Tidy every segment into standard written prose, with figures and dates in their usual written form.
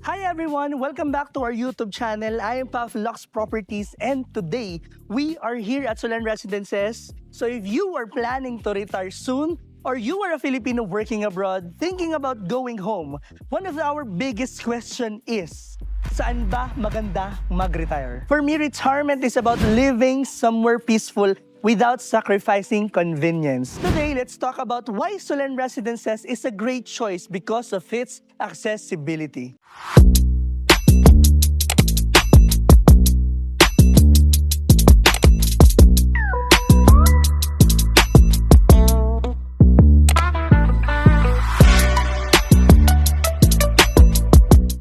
Hi everyone! Welcome back to our YouTube channel. I am Puff Lux Properties and today we are here at Solan Residences. So if you are planning to retire soon or you are a Filipino working abroad thinking about going home, one of our biggest question is, saan ba maganda mag-retire? For me, retirement is about living somewhere peaceful without sacrificing convenience. Today, let's talk about why Solan Residences is a great choice because of its accessibility.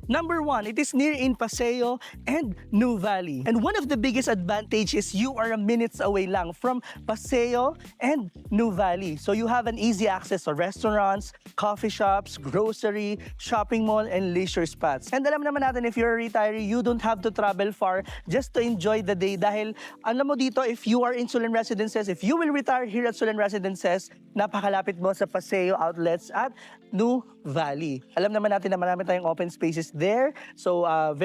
Number one, it is near in Paseo and New Valley. And one of the biggest advantages is you are a minutes away lang from Paseo and New Valley. So you have an easy access to restaurants, coffee shops, grocery, shopping mall, and leisure spots. And alam naman natin, if you're a retiree, you don't have to travel far just to enjoy the day. Dahil alam mo dito, if you are in Solan Residences, if you will retire here at Solan Residences, napakalapit mo sa Paseo outlets at New Valley. Alam naman natin na marami tayong open spaces there. So, 5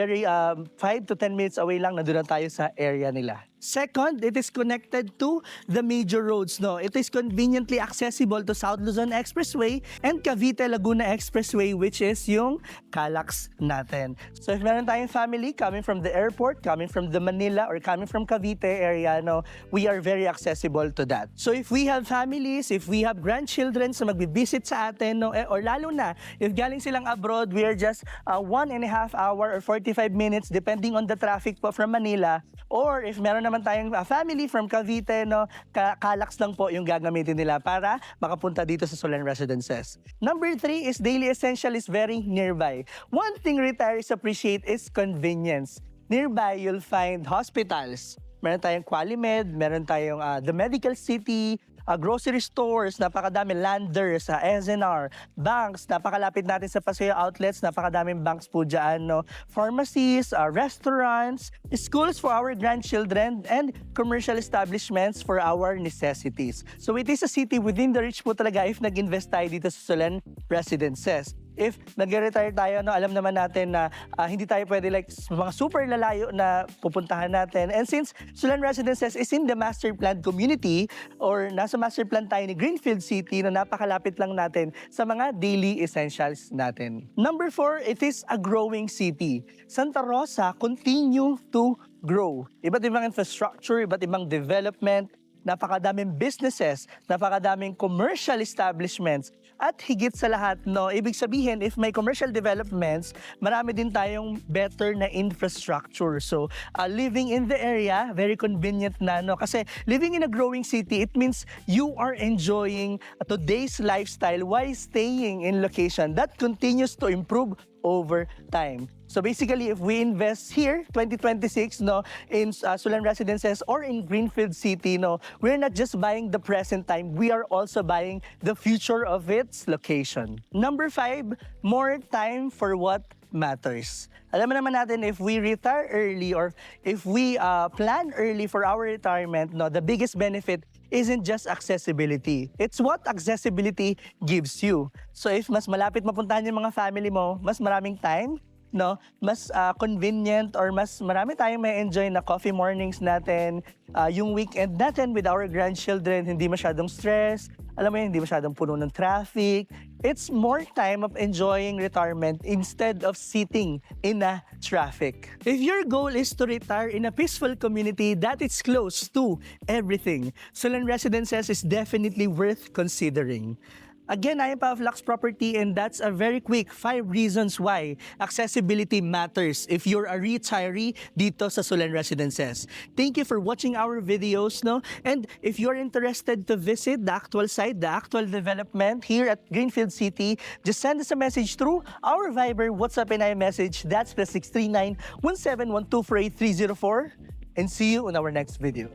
to 10 minutes away lang, nandun na tayo sa area nila. Second, it is connected to the major roads. No? It is conveniently accessible to South Luzon Expressway and Cavite Laguna Expressway, which is yung Calax natin. So if meron tayong family coming from the airport, coming from the Manila, or coming from Cavite area, no, we are very accessible to that. So if we have families, if we have grandchildren na magbibisit sa atin, no, or lalo na, if galing silang abroad, we are just 1.5 hour or 45 minutes depending on the traffic po from Manila. Or if meron naman tayong family from Cavite, no, Calax lang po yung gagamitin nila para makapunta dito sa Solan Residences. Number 3 is daily essential is very nearby. One thing retirees appreciate is convenience. Nearby, you'll find hospitals. Meron tayong Qualimed, meron tayong The Medical City, grocery stores, napakadami, Landers, SNR, banks, napakalapit natin sa Paseo outlets, napakadaming banks po dyan, no? Pharmacies, restaurants, schools for our grandchildren, and commercial establishments for our necessities. So it is a city within the reach po talaga if nag-invest tayo dito sa Solan Residences. If nag-retire tayo, no, alam naman natin na hindi tayo pwede like mga super lalayo na pupuntahan natin. And since Solan Residences is in the master plan community or nasa master plan tayo ni Greenfield City na napakalapit lang natin sa mga daily essentials natin. Number 4, it is a growing city. Santa Rosa continue to grow. Iba't ibang infrastructure, iba't ibang development, napakadaming businesses, napakadaming commercial establishments, at higit sa lahat, no, ibig sabihin, if may commercial developments, marami din tayong better na infrastructure. So, living in the area, very convenient na, no? Kasi living in a growing city, it means you are enjoying today's lifestyle while staying in location that continues to improve over time. So basically, if we invest here, 2026, no, in Solan Residences or in Greenfield City, no, we're not just buying the present time, we are also buying the future of its location. Number 5, more time for what matters. Alam mo naman natin, if we retire early or if we plan early for our retirement, no, the biggest benefit isn't just accessibility. It's what accessibility gives you. So if mas malapit mapuntahan yung mga family mo, mas maraming time, no, mas convenient or mas marami tayong may enjoy na coffee mornings natin, yung weekend natin with our grandchildren, hindi masyadong stress, alam mo yun, hindi masyadong puno ng traffic. It's more time of enjoying retirement instead of sitting in a traffic. If your goal is to retire in a peaceful community that is close to everything, Solan Residences is definitely worth considering. Again, I am Puff Lux Property, and that's a very quick 5 reasons why accessibility matters if you're a retiree dito sa Solan Residences. Thank you for watching our videos, no? And if you're interested to visit the actual site, the actual development here at Greenfield City, just send us a message through our Viber, WhatsApp, and iMessage. That's +639 1712 48304. And see you on our next video.